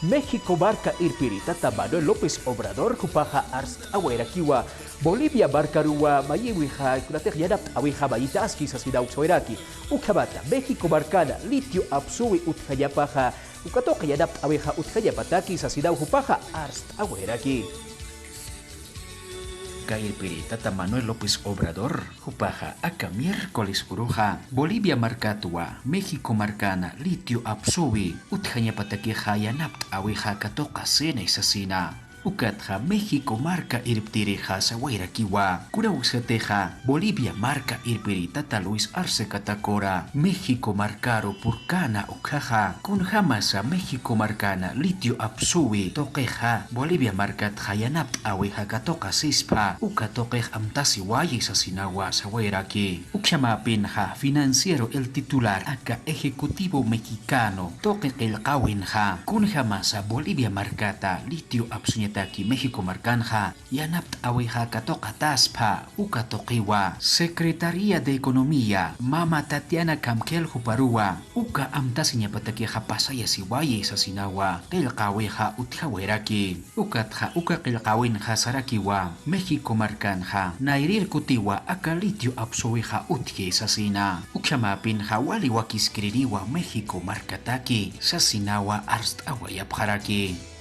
México barca irpirita Manuel López Obrador kupaja arst awerakiwa Bolivia barca ruwa mayiwija kunatek yanap awija bayita aski sasidau soeraki ukabata México barcana litio absui utjayapaja ukatoka yanap awija utjayapataki sasidau kupaja arst aweraki Calle Pirita Manuel López Obrador, Jupaja, Aca miércoles Uruja, Bolivia marcatua, México marcana, litio absubi, Utjaña pataqueja yanapt aweja katoka sena isasina. Ukatja México marca irptirija sawaira kiwa, Kurausateja, Bolivia marca irpirita Luis Arce Catacora, México marcaro purcana ukaja, Kunjamasa México marcana litio absubi, Toqueja, Bolivia marcat hayanap aweja katoka sispa, Ukatokej amtasi waye sasinawa sawairaki, Ukxamapinja, financiero el titular acá ejecutivo mexicano, Toque el Kawinja, Kunjamasa Bolivia marcata litio absuña Taki México marcanja, Yanapt aweja katoka taspa, Ukatokiwa, Secretaría de Economía, Mama Tatiana Kamkel Juparua, Uka amtasinya patakiha pasaya siwaye sasinawa, Kilkaweja utjaweraki, Ukatja uka kilkawin hasarakiwa, México marcanja, Nairil kutiwa akalitio absoweja utje sasina, Ukxamapinja wali wakiskiririwa México markataki, Sasinawa arst awayapjaraki.